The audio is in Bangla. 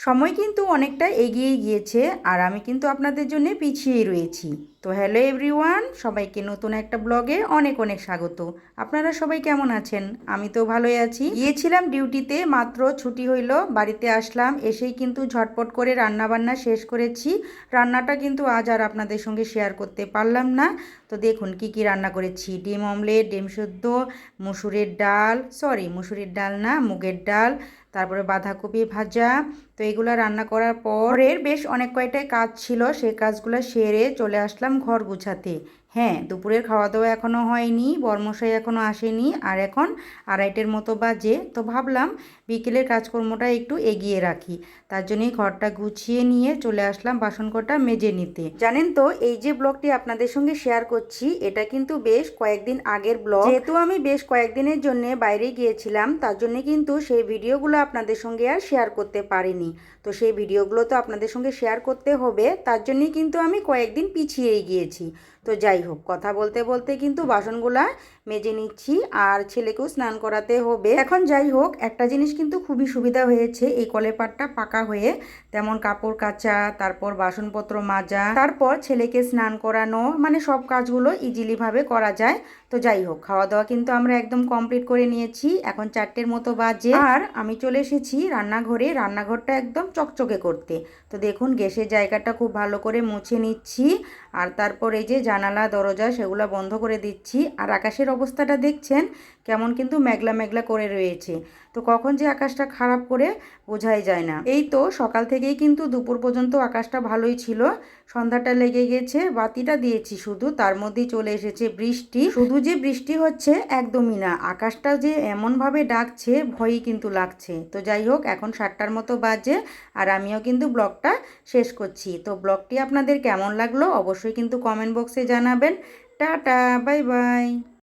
সময় কিন্তু অনেকটা এগিয়ে গিয়েছে আর আমি কিন্তু আপনাদের জন্য পিছিয়েই রয়েছি। তো হ্যালো এভরিওয়ান, সবাইকে নতুন একটা ব্লগে অনেক অনেক স্বাগত। আপনারা সবাই কেমন আছেন? আমি তো ভালোই আছি। গিয়েছিলাম ডিউটিতে, মাত্র ছুটি হইল, বাড়িতে আসলাম, এসেই কিন্তু ঝটপট করে রান্না বান্না শেষ করেছি। রান্নাটা কিন্তু আজ আর আপনাদের সঙ্গে শেয়ার করতে পারলাম না। তো দেখুন কি কি রান্না করেছি। ডিম অমলেট, ডিম সেদ্ধ, মুসুরির ডাল না, মুগের ডাল, তারপরে বাঁধাকপি ভাজা। তো এগুলো রান্না করার পরের বেশ অনেক কয়টাই কাজ ছিল, সেই কাজগুলো সেরে চলে আসলাম ঘর গুছাতে। হ্যাঁ, দুপুরের খাওয়া দাওয়া এখনও হয়নি, বরমশাই এখনও আসেনি, আর এখন 2:30টার মতো বাজে। তো ভাবলাম বিকেলের কাজকর্মটা একটু এগিয়ে রাখি, তার জন্যই ঘরটা গুছিয়ে নিয়ে চলে আসলাম বাসন কটা মেজে নিতে। জানেন তো, এই যে ব্লগটি আপনাদের সঙ্গে শেয়ার করছি, এটা কিন্তু বেশ কয়েকদিন আগের ব্লগ। যেহেতু আমি বেশ কয়েকদিনের জন্য বাইরে গিয়েছিলাম, তার জন্য কিন্তু সেই ভিডিওগুলো আপনাদের সঙ্গে আর শেয়ার করতে পারিনি। তো সেই ভিডিওগুলো তো আপনাদের সঙ্গে শেয়ার করতে হবে, তার জন্যই কিন্তু আমি কয়েকদিন পিছিয়েই গিয়েছি। তো যাই হোক, কথা বলতে বলতে কিন্তু বাসনগুলা মেজে নিচ্ছি, আর ছেলেকেও স্নান করাতে হবে। এখন যাই হোক, একটা জিনিস কিন্তু খুবই সুবিধা হয়েছে, এই কলের পাড়টা পাকা হয়ে, তেমন কাপড় কাচা, তারপর বাসনপত্র মাজা, তারপর ছেলেকে স্নান করানো, মানে সব কাজগুলো ইজিলিভাবে করা যায়। তো যাই হোক, খাওয়া দাওয়া কিন্তু আমরা একদম কমপ্লিট করে নিয়েছি। এখন 4টের মতো বাজে, আর আমি চলে এসেছি রান্নাঘরে, রান্নাঘরটা একদম চকচকে করতে। তো দেখুন, গ্যাসের জায়গাটা খুব ভালো করে মুছে নিচ্ছি, আর তারপর এই যে জানালা দরজা সেগুলো বন্ধ করে দিচ্ছি। আর আকাশের অবস্থাটা দেখছেন কেমন, কিন্তু মেঘলা মেঘলা করে রয়েছে। তো কখন যে আকাশটা খারাপ করে বোঝাই যায় না। এই তো সকাল থেকেই কিন্তু দুপুর পর্যন্ত আকাশটা ভালোই ছিল, সন্ধ্যাটা লেগে গেছে, বাতিটা দিয়েছি শুধু, তার মধ্যেই চলে এসেছে বৃষ্টি। শুধু যে বৃষ্টি হচ্ছে একদমই না, আকাশটা যে এমনভাবে ডাকছে, ভয়ই কিন্তু লাগছে। তো যাই হোক, এখন 7টার মতো বাজে, আর আমিও কিন্তু ব্লগটা শেষ করছি। তো ব্লগটি আপনাদের কেমন লাগলো অবশ্যই কিন্তু কমেন্ট বক্সে জানাবেন। Tata, bye bye.